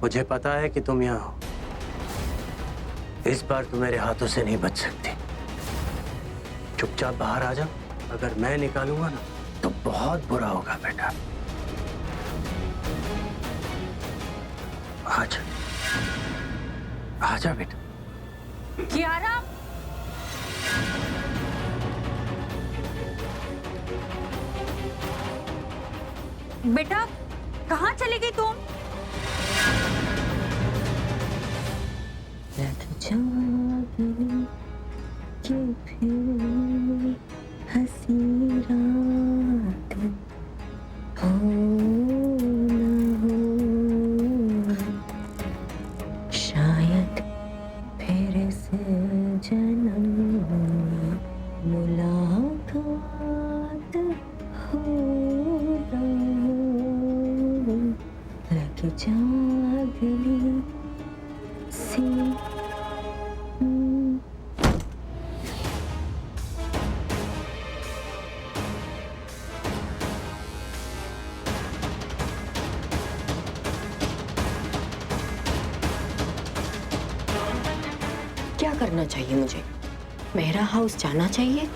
मुझे पता है कि तुम यहाँ हो। इस बार तुम मेरे हाथों से नहीं बच सकती। चुपचाप बाहर आ जाओ। अगर मैं निकालूंगा ना तो बहुत बुरा होगा बेटा। आजा, आजा बेटा। कियारा, बेटा कहाँ चली गई तुम? हसी रात हो न हो, शायद फिर से जन्म मुलाकात हो न हो, लग जा गली से। क्या करना चाहिए मुझे? मेहरा हाउस जाना चाहिए?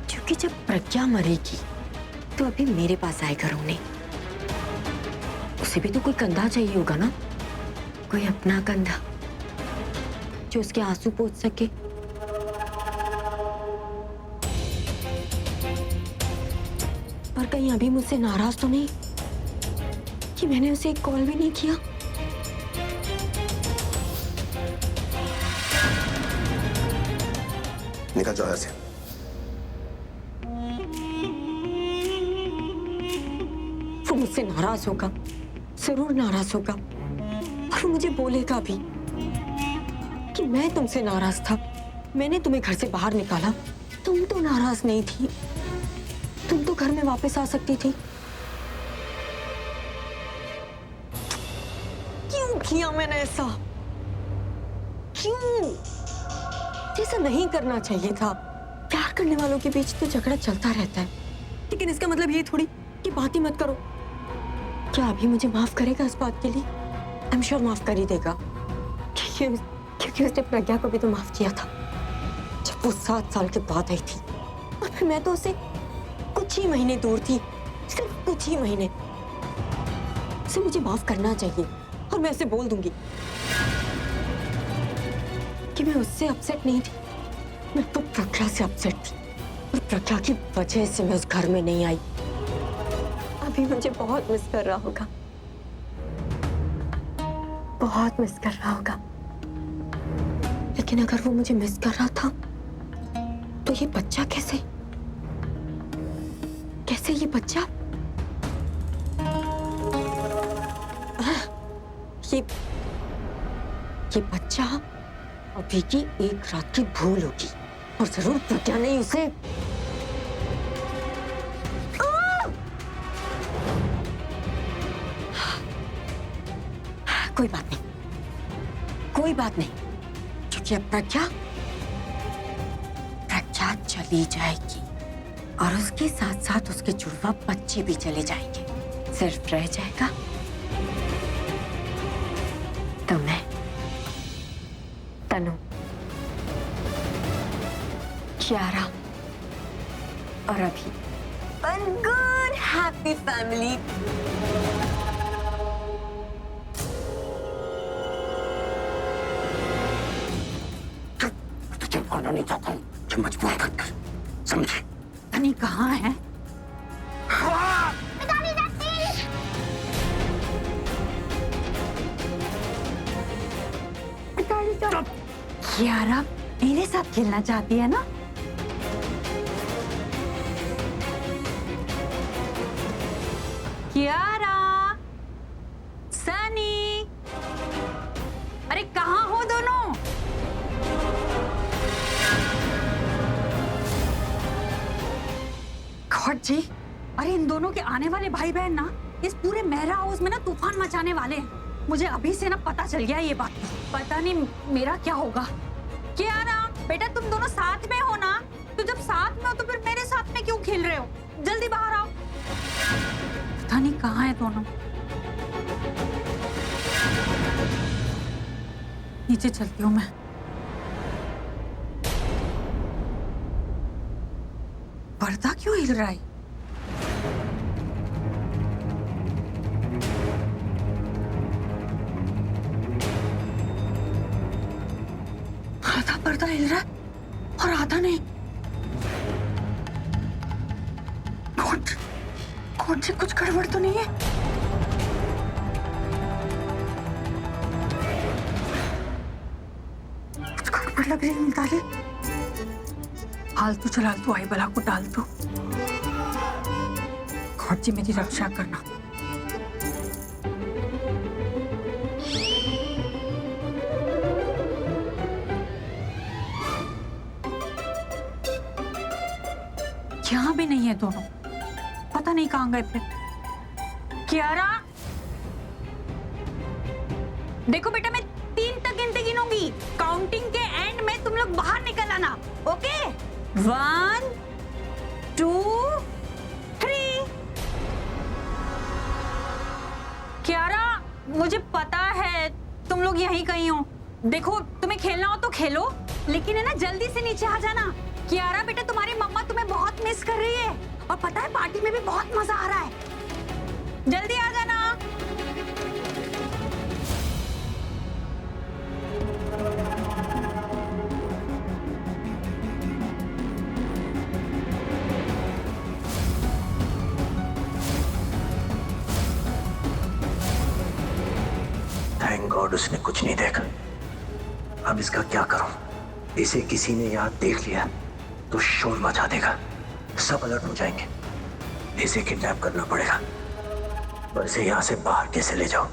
क्योंकि जब प्रज्ञा मरेगी तो अभी मेरे पास आएगा रोने। उसे भी तो कोई कंधा चाहिए होगा ना, कोई अपना कंधा जो उसके आंसू पोंछ सके। पर कहीं अभी मुझसे नाराज तो नहीं कि मैंने उसे एक कॉल भी नहीं किया? निकल जाओ ऐसे। वो मुझसे नाराज होगा, जरूर नाराज होगा, और वो मुझे बोलेगा भी कि मैं तुमसे नाराज था, मैंने तुम्हें घर से बाहर निकाला, तुम तो नाराज नहीं थी, तुम तो घर में वापस आ सकती थी। क्यों किया मैंने ऐसा? क्यों? ऐसा नहीं करना चाहिए था। प्यार करने वालों के बीच तो झगड़ा चलता रहता है, लेकिन इसका मतलब ये थोड़ी कि बात ही मत करो। क्या अभी मुझे माफ करेगा इस बात के लिए? आई एम श्योर माफ कर ही देगा, क्योंकि उसने प्रज्ञा को भी तो माफ किया था जब वो 7 साल के बाद आई थी, और फिर मैं तो उससे कुछ ही महीने दूर थी, सिर्फ कुछ ही महीने। उसे मुझे माफ करना चाहिए, और मैं उसे बोल दूंगी कि मैं उससे अपसेट नहीं थी, मैं तो प्रज्ञा से अपसेट थी, और प्रज्ञा की वजह से मैं उस घर में नहीं आई। अभी मुझे बहुत मिस कर रहा होगा, बहुत मिस कर रहा होगा। लेकिन अगर वो मुझे मिस कर रहा था तो ये बच्चा कैसे ये बच्चा? ये बच्चा अभी की एक रात की भूल होगी, और जरूर प्रज्ञा ने उसे कोई बात नहीं, कोई बात नहीं, क्योंकि अब प्रज्ञा चली जाएगी, और उसके साथ साथ उसके जुड़वा बच्चे भी चले जाएंगे। सिर्फ रह जाएगा तो मैं, तनु, कियारा और अभी। One good happy family. तुझे बोलना नहीं चाहता हूँ, जो मजबूर मत कर, समझे? तनी कहाँ है? कियारा मेरे साथ खेलना चाहती है ना? कियारा, सनी, अरे कहाँ हो दोनों? गॉड जी, अरे इन दोनों के आने वाले भाई बहन ना इस पूरे मेहरा हाउस में ना तूफान मचाने वाले हैं। मुझे अभी से ना पता चल गया ये बात। पता नहीं मेरा क्या होगा। कियारा बेटा, तुम दोनों साथ में हो ना? तो जब साथ में हो तो फिर मेरे साथ में क्यों खेल रहे हो? जल्दी बाहर आओ। पता नहीं कहाँ है दोनों। नीचे चलती हूँ मैं। पर्दा क्यों हिल रहा है? आधा पर्दा हिल रहा है और आधा नहीं। कौन सी कुछ गड़बड़ तो नहीं है? कुछ गड़बड़ लग रही है मिताली। फालतू चलाल तू आई बला को डाल तू। गॉड जी मेरी रक्षा करना। यहाँ भी नहीं है दोनों, पता नहीं कहाँ गए थे। कियारा, देखो बेटा मैं 3 तक गिनूंगी। काउंटिंग के एंड में तुम लोग बाहर निकल आना, ओके? 1 2 3। कियारा, मुझे पता है तुम लोग यहीं कहीं हो। देखो तुम्हें खेलना हो तो खेलो, लेकिन है ना जल्दी से नीचे आ जाना। कियारा बेटा, तुम्हारी मम्मा तुम्हें बहुत मिस कर रही है और पता है पार्टी में भी बहुत मजा आ रहा है। जल्दी आ जाना। थैंक गॉड उसने कुछ नहीं देखा। अब इसका क्या करूं? इसे किसी ने यहाँ देख लिया तो शोर मचा देगा, सब अलर्ट हो जाएंगे। इसे किडनैप करना पड़ेगा और इसे यहाँ से बाहर कैसे ले जाओ?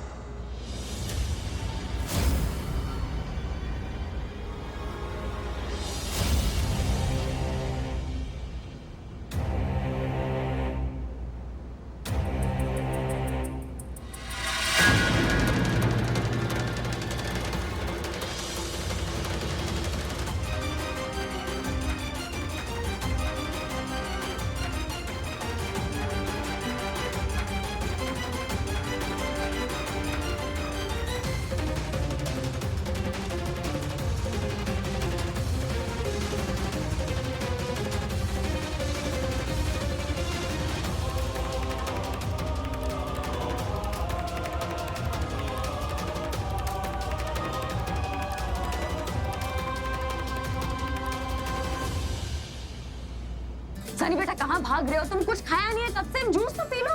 सनी बेटा कहाँ भाग रहे हो तुम? कुछ खाया नहीं है कब से? जूस तो पी लो।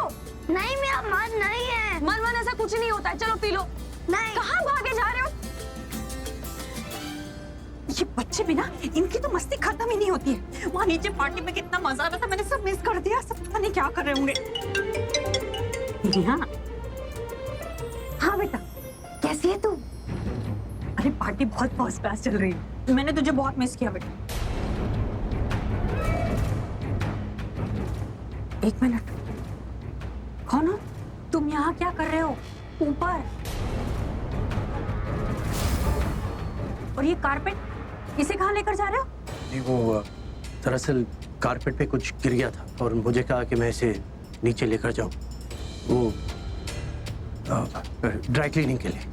नहीं मेरा मन नहीं है। मन ऐसा कुछ नहीं होता है, चलो पी लो। नहीं। कहाँ भागे जा रहे हो? ये बच्चे भी ना, इनकी तो मस्ती खत्म ही नहीं होती है। वहाँ नीचे पार्टी में कितना मजा आ रहा था, मैंने सब मिस कर दिया। सब पता नहीं क्या कर रहे होंगे। हाँ हाँ बेटा, कैसी है तू? अरे पार्टी बहुत फर्स्ट क्लास चल रही है। मैंने तुझे बहुत मिस किया बेटा। एक मिनट, कौन हो तुम? यहाँ क्या कर रहे हो ऊपर? और ये कारपेट, इसे कहाँ लेकर जा रहे हो? नहीं, वो दरअसल कारपेट पे कुछ गिर गया था और मुझे कहा कि मैं इसे नीचे लेकर जाऊं, वो ड्राई क्लीनिंग के लिए।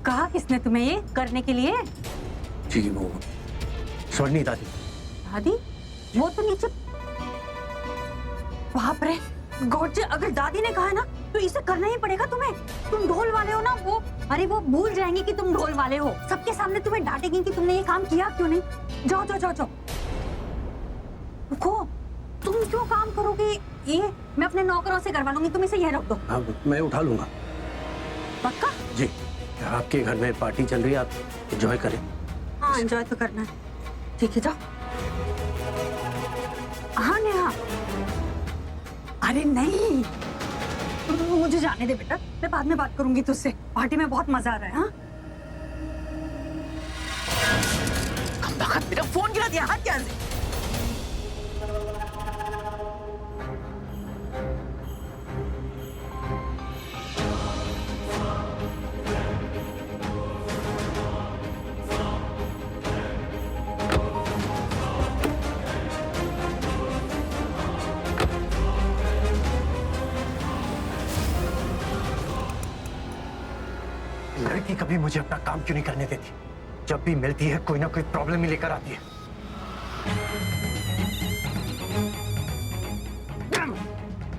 कहा किसने तुम्हें ये करने के लिए? जी वो स्वर्णी दादी। दादी? वो तो नीचे। बाप रे गॉड जी, अगर दादी ने कहा है ना तो इसे करना ही पड़ेगा तुम्हें। तुम ढोल वाले हो ना वो। अरे वो भूल जाएंगे कि तुम ढोल वाले हो। सबके सामने तुम्हें डांटेंगे कि तुमने ये काम किया क्यों नहीं। जाओ जाओ जाओ जाओ। रुको, तुम क्यों काम करोगे? ये मैं अपने नौकरों से करवा लूंगी, तुम इसे यह रख दो। हाँ मैं उठा लूंगा। पक्का? जी, आपके घर में पार्टी चल रही है, आप एंजॉय करें। हाँ एंजॉय तो करना है। ठीक है जाओ। हाँ नेहा। अरे नहीं, मुझे जाने दे बेटा, मैं बाद में बात करूंगी तुझसे। पार्टी में बहुत मजा आ रहा है। हाँ कम वक्त मेरा फोन गिरा दिया हाथ क्या से? लड़की कभी मुझे अपना काम क्यों नहीं करने देती? जब भी मिलती है कोई ना कोई प्रॉब्लम ही लेकर आती है।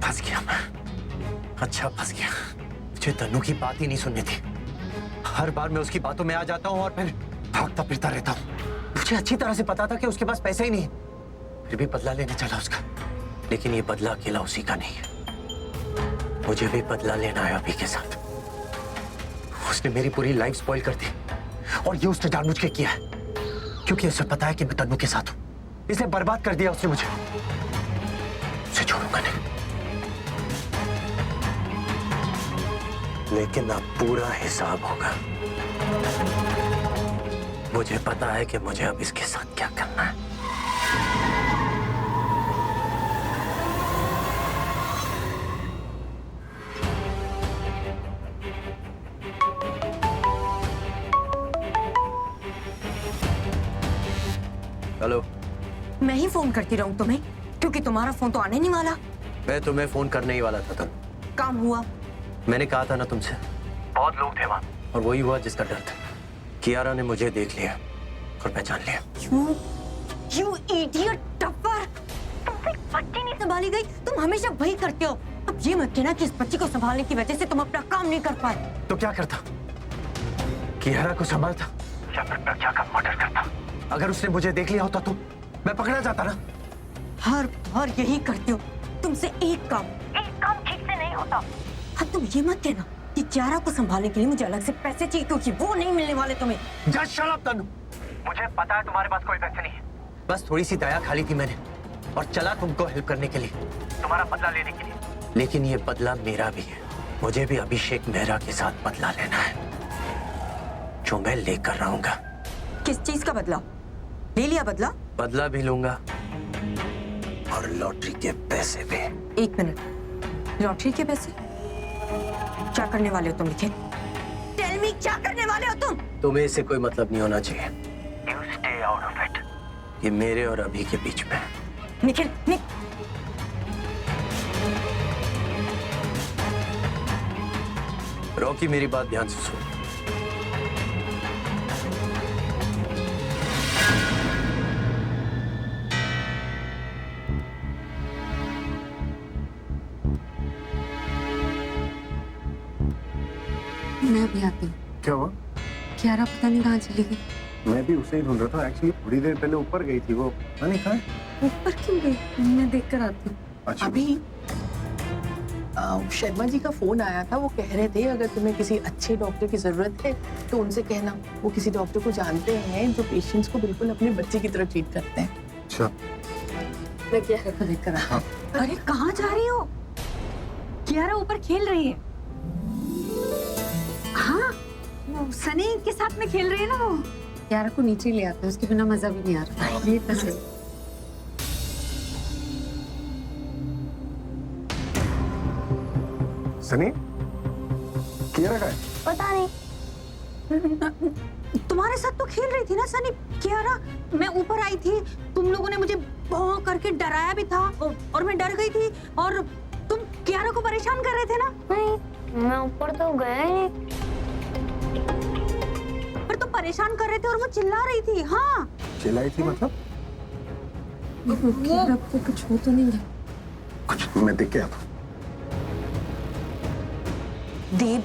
फंस गया मैं। अच्छा फंस गया। मुझे तन्नू की बात ही नहीं सुननी थी। हर बार मैं उसकी बातों में आ जाता हूँ और फिर भागता फिरता रहता हूँ। मुझे अच्छी तरह से पता था कि उसके पास पैसे ही नहीं, फिर भी बदला लेने चला उसका। लेकिन ये बदला अकेला उसी का नहीं है, मुझे भी बदला लेना है अभी के साथ। उसने मेरी पूरी लाइफ स्पॉइल कर दी और ये उसने जानबूझ के किया है, क्योंकि उसे पता है कि मैं तन्नू के साथ हूं, इसलिए बर्बाद कर दिया उसने मुझे। उसे छोड़ूंगा नहीं, लेकिन अब पूरा हिसाब होगा। मुझे पता है कि मुझे अब इसके साथ क्या करना है। हेलो। मैं ही फोन करती रहूं तुम्हें, क्योंकि तुम्हारा फोन तो आने नहीं वाला। मैं तुम्हें फोन करने ही वाला था तब। काम हुआ? मैंने कहा था ना तुमसे, बहुत लोग थे वहां, और वही हुआ जिसका डर था। कियारा ने मुझे देख लिया और पहचान लिया। You idiot टप्पर! तुमसे एक बच्ची नहीं संभाली गई, तुम हमेशा वही करते हो। अब ये मत कहना कि इस बच्ची को संभालने की वजह से तुम अपना काम नहीं कर पाए। तो क्या करता? कियारा को संभालता या फिर प्रज्ञा का मर्डर करता? अगर उसने मुझे देख लिया होता तो मैं पकड़ा जाता ना। हर बार यही करते हो, तुमसे एक काम ठीक से नहीं होता। अब तुम ये मत कहना कि कियारा को संभालने के लिए मुझे अलग से पैसे चाहिए, क्योंकि वो नहीं मिलने वाले तुम्हें। Just shut up, Tannu. मुझे पता है तुम्हारे पास कोई पैसे नहीं है। बस थोड़ी सी दया खा ली थी मैंने और चला तुमको हेल्प करने के लिए, तुम्हारा बदला लेने के लिए। लेकिन ये बदला मेरा भी है। मुझे भी अभिषेक मेहरा के साथ बदला लेना है, जो मैं लेकर रहूंगा। किस चीज का बदला? ले लिया बदला? बदला भी लूंगा और लॉटरी के पैसे भी। एक मिनट, लॉटरी के पैसे? क्या करने वाले हो तुम निखिल? टेल मी, क्या करने वाले हो तुम? तुम्हें इससे कोई मतलब नहीं होना चाहिए। You stay out of it. ये मेरे और अभी के बीच में। निखिल, रॉकी, मेरी बात ध्यान से सुन। मैं अभी आती हूँ। क्या हुआ? कियारा पता नहीं कहाँ चली गई। मैं भी उसे ही ढूंढ रहा था। एक्चुअली थोड़ी देर पहले ऊपर गई थी वो, पता नहीं कहाँ है। ऊपर क्यों गई? मैं देख कर आती हूँ। अच्छा, अभी शर्मा जी का फोन आया था। वो कह रहे थे अगर तुम्हें किसी अच्छे डॉक्टर की जरूरत है तो उनसे कहना। वो किसी डॉक्टर को जानते हैं जो पेशेंट्स को बिल्कुल अपने बच्चे की तरह ट्रीट करते हैं। अच्छा। मैं कियारा को देख कर आती हूँ। अरे कहाँ जा रही हो? कियारा ऊपर खेल रही है। हाँ, वो सनी के साथ में खेल रही है ना वो। कियारा को नीचे ले आते हैं, उसके बिना मजा भी नहीं आ रहा। ये तो सही। सनी, कियारा का है? पता नहीं। तुम्हारे साथ तो खेल रही थी ना सनी। कियारा, मैं ऊपर आई थी, तुम लोगों ने मुझे भौं करके डराया भी था और मैं डर गई थी, और तुम कियारा को परेशान कर रहे थे ना। नहीं, मैं ऊपर तो गया ही नहीं। पर तुम परेशान कर रहे थे और वो चिल्ला रही थी। हाँ, चिल्लाई थी मतलब? कियारा को कुछ हो तो नहीं है? कुछ मैं देख के आता हूँ। देव,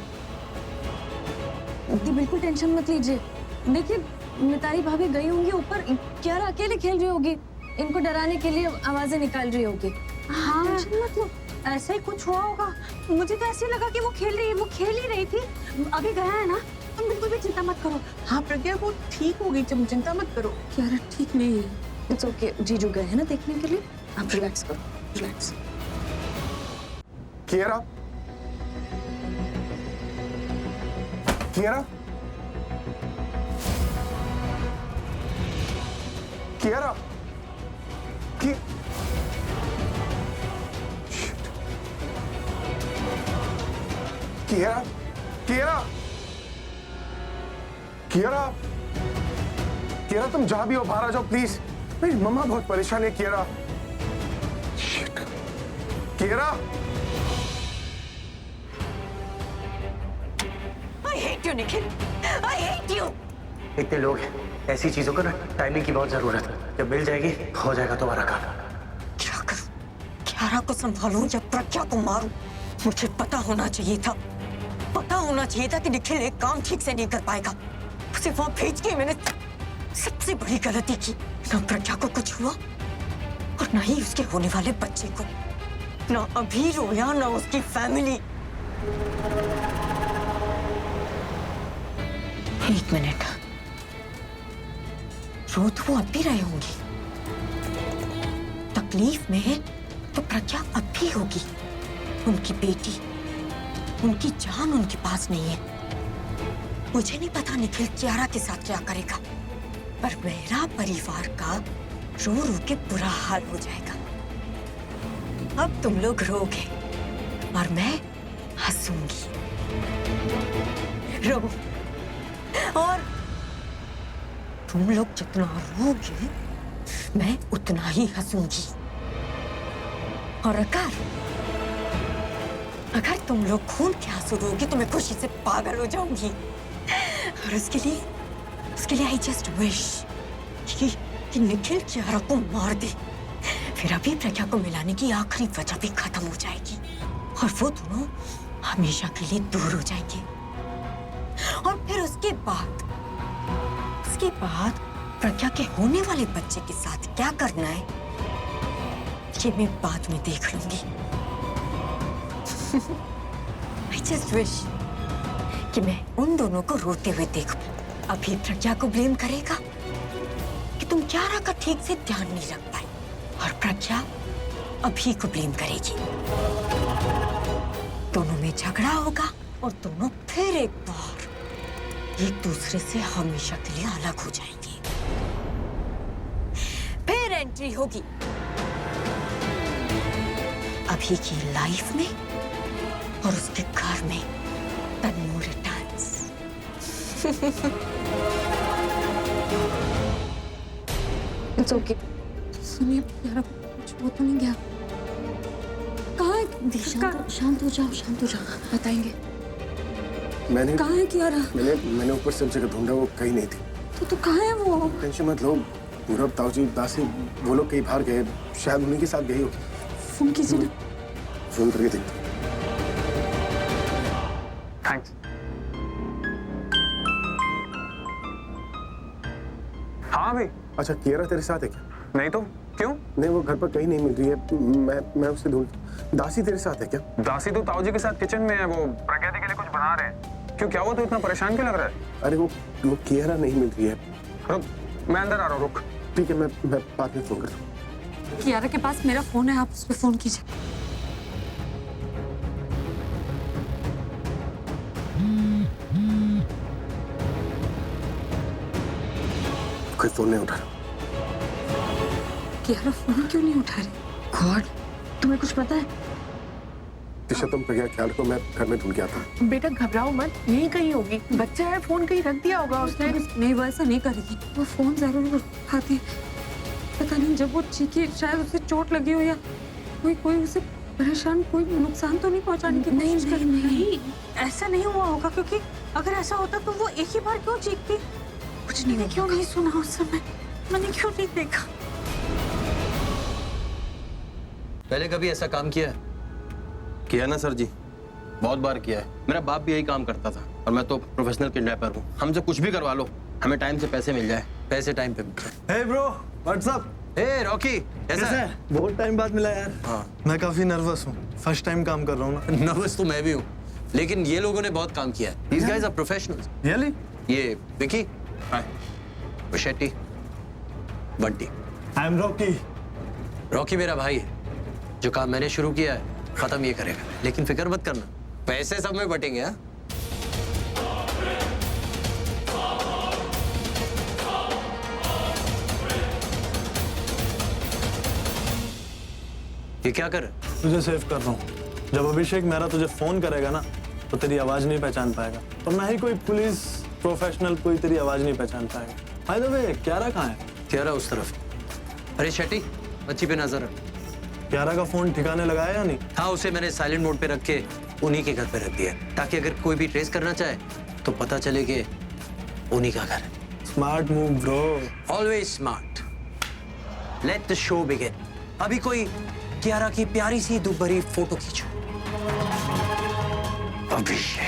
बिल्कुल टेंशन मत लीजिए। देखिए, मिताली भाभी गई होंगी ऊपर, कियारा अकेले खेल रही होगी, इनको डराने के लिए आवाजें निकाल रही होगी। हाँ, मतलब ऐसा ही कुछ हुआ होगा। मुझे तो ऐसे लगा कि वो खेल ही रही थी। अभी गया है ना, तुम बिल्कुल भी चिंता मत करो। हाँ प्रज्ञा, वो ठीक हो गई, तुम चिंता मत करो। कियारा ठीक नहीं है। इट्स ओके, जीजू गए हैं ना देखने के लिए, आप रिलैक्स करो, रिलैक्स। कियारा, कियारा, कियारा, कि Shit. कियारा, कियारा, कियारा, कियारा, तुम जहां भी हो बाहर आ जाओ प्लीज। मेरी मम्मा बहुत परेशान है। Kiara, Shit. Kiara, I hate you, Nikhil. I hate you. इतने लोग हैं, ऐसी चीजों का ना टाइमिंग की बहुत जरूरत है। जब मिल जाएगी हो जाएगा तुम्हारा काम। क्या करूं? क्यारा को संभालूं या प्रज्ञा को मारूं? मुझे पता होना चाहिए था, पता होना चाहिए था कि निखिल एक काम ठीक से नहीं कर पाएगा। उसे वहां भेज के मैंने सबसे बड़ी गलती की। ना प्रज्ञा को कुछ हुआ और ना ही उसके होने वाले बच्चे को। ना अभी रोया ना उसकी फैमिली। एक मिनट, रो तो वो अब भी रहे होंगे। तकलीफ में है तो प्रज्ञा अब भी होगी। उनकी बेटी, उनकी जान उनके पास नहीं है। मुझे नहीं पता निखिल क्यारा के साथ क्या करेगा, पर मेरा परिवार का रो रो के बुरा हाल हो जाएगा। अब तुम लोग रोगे और मैं हंसूंगी। रो, और तुम लोग जितना रोगे मैं उतना ही हंसूंगी। और अगर तुम लोग खून के आंसू रोगे तो मैं खुशी से पागल हो जाऊंगी। और उसके लिए आई जस्ट विश कि निखिल क्यारा को मार दे। फिर अभी प्रज्ञा को मिलाने की आखिरी वजह भी खत्म हो जाएगी और वो दोनों हमेशा के लिए दूर हो जाएंगे। और फिर उसके बाद प्रज्ञा के होने वाले बच्चे के साथ क्या करना है ये मैं बाद में देख लूंगी। I just wish कि मैं उन दोनों को रोते हुए देखूं। अभी प्रज्ञा को ब्लेम करेगा कि तुम क्यारा का ठीक से ध्यान नहीं रख पाई, और प्रज्ञा अभी को ब्लेम करेगी। दोनों में झगड़ा होगा और दोनों फिर एक बार एक दूसरे से हमेशा के लिए अलग हो जाएंगे। फिर एंट्री होगी अभी की लाइफ में और उसके घर में। तन्मू रिटर्न्स। It's okay. सुनिए यार, कुछ हो तो नहीं गया? कहाँ है? शांत हो जाओ, बताएंगे। मैंने कहाँ है कियारा? मैंने ऊपर सब जगह ढूंढा, वो कहीं नहीं थी। तो कहाँ है वो? टेंशन मत लो, पूरब, ताऊजी, दासी वो लोग कहीं बाहर गए, शायद उन्हीं के साथ गई हो। फोन कीजिए ना। फोन करके देखते। थैंक्स। हाँ भाई। अच्छा, कियारा तेरे साथ है क्या? नहीं तो क्यों? नहीं, वो घर पर कहीं नहीं मिल रही है। मैं उसे ढूंढ। दासी तेरे साथ है क्या? दासी तो ताऊजी के साथ किचन में है, वो प्रज्ञा दी के लिए कुछ बना रहे हैं। क्यों, क्या हुआ? तो इतना परेशान क्यों लग रहा है? अरे वो कियारा नहीं मिल रही है। रुक, मैं अंदर आ रहा हूँ, रुक। ठीक है, मैं बाद में फोन करता हूँ। कियारा के पास मेरा फोन है, आप उस पर फोन कीजिए। कोई फोन नहीं उठा रहा। कियारा फोन क्यों नहीं उठा रही? गॉड, तुम्हें कुछ पता है? दिशा, तुम प्रज्ञा ख्याल को मैं घर में ढूंढ के आता हूँ। बेटा घबराओ मत, यही कहीं होगी। बच्चा है, फोन कहीं रख दिया होगा उसने। नहीं, वो ऐसा नहीं करेगी। वो फोन जरूर उठाती। पता नहीं, जब वो चीखी शायद उसे चोट लगी हो या कोई उसे परेशान, कोई नुकसान तो नहीं पहुंचाने की कोशिश कर रही है। नहीं, ऐसा नहीं हुआ होगा, क्योंकि अगर ऐसा होता तो वो एक ही बार क्यों चीखती? कुछ नहीं, क्यों नहीं सुना उस समय? मैंने क्यों नहीं देखा? पहले कभी ऐसा काम किया है? किया ना सर जी, बहुत बार किया है। मेरा बाप भी यही काम करता था और मैं तो प्रोफेशनल किडनैपर हूँ। हमसे कुछ भी करवा लो, हमें टाइम से पैसे मिल जाए। पैसे टाइम पे मिलते हैं। Hey bro, what's up? Hey Rocky, कैसा है? बहुत टाइम बाद मिला यार। हाँ। मैं काफी नर्वस हूँ, फर्स्ट टाइम काम कर रहा हूँ ना। नर्वस तो मैं भी हूँ, लेकिन ये लोगों ने बहुत काम किया है। These guys are professionals। Really? ये Vicky, hi, Shetty, Bunty. I am Rocky. Rocky मेरा भाई है। जो काम मैंने शुरू किया है खत्म ये करेगा, लेकिन फिक्र मत करना, पैसे सब में बटेंगे। हाँ, ये क्या कर? तुझे सेव कर रहा हूँ। जब अभिषेक मेरा तुझे फोन करेगा ना तो तेरी आवाज नहीं पहचान पाएगा, और ना ही कोई पुलिस प्रोफेशनल कोई तेरी आवाज नहीं पहचान पाएगा। बाय द वे, क्यारा कहाँ है? क्यारा उस तरफ। अरे शेट्टी, बच्ची पे नजर रख। क्यारा का फोन ठिकाने लगाया या नहीं? हाँ, उसे मैंने साइलेंट मोड पे रख के उन्हीं के घर पे रख दिया, ताकि अगर कोई भी ट्रेस करना चाहे तो पता चले कि उन्हीं का घर है। Smart move bro. Always smart. Let the show begin. अभी कोई कियारा की प्यारी सी दुबरी फोटो खींचो। अभिषेक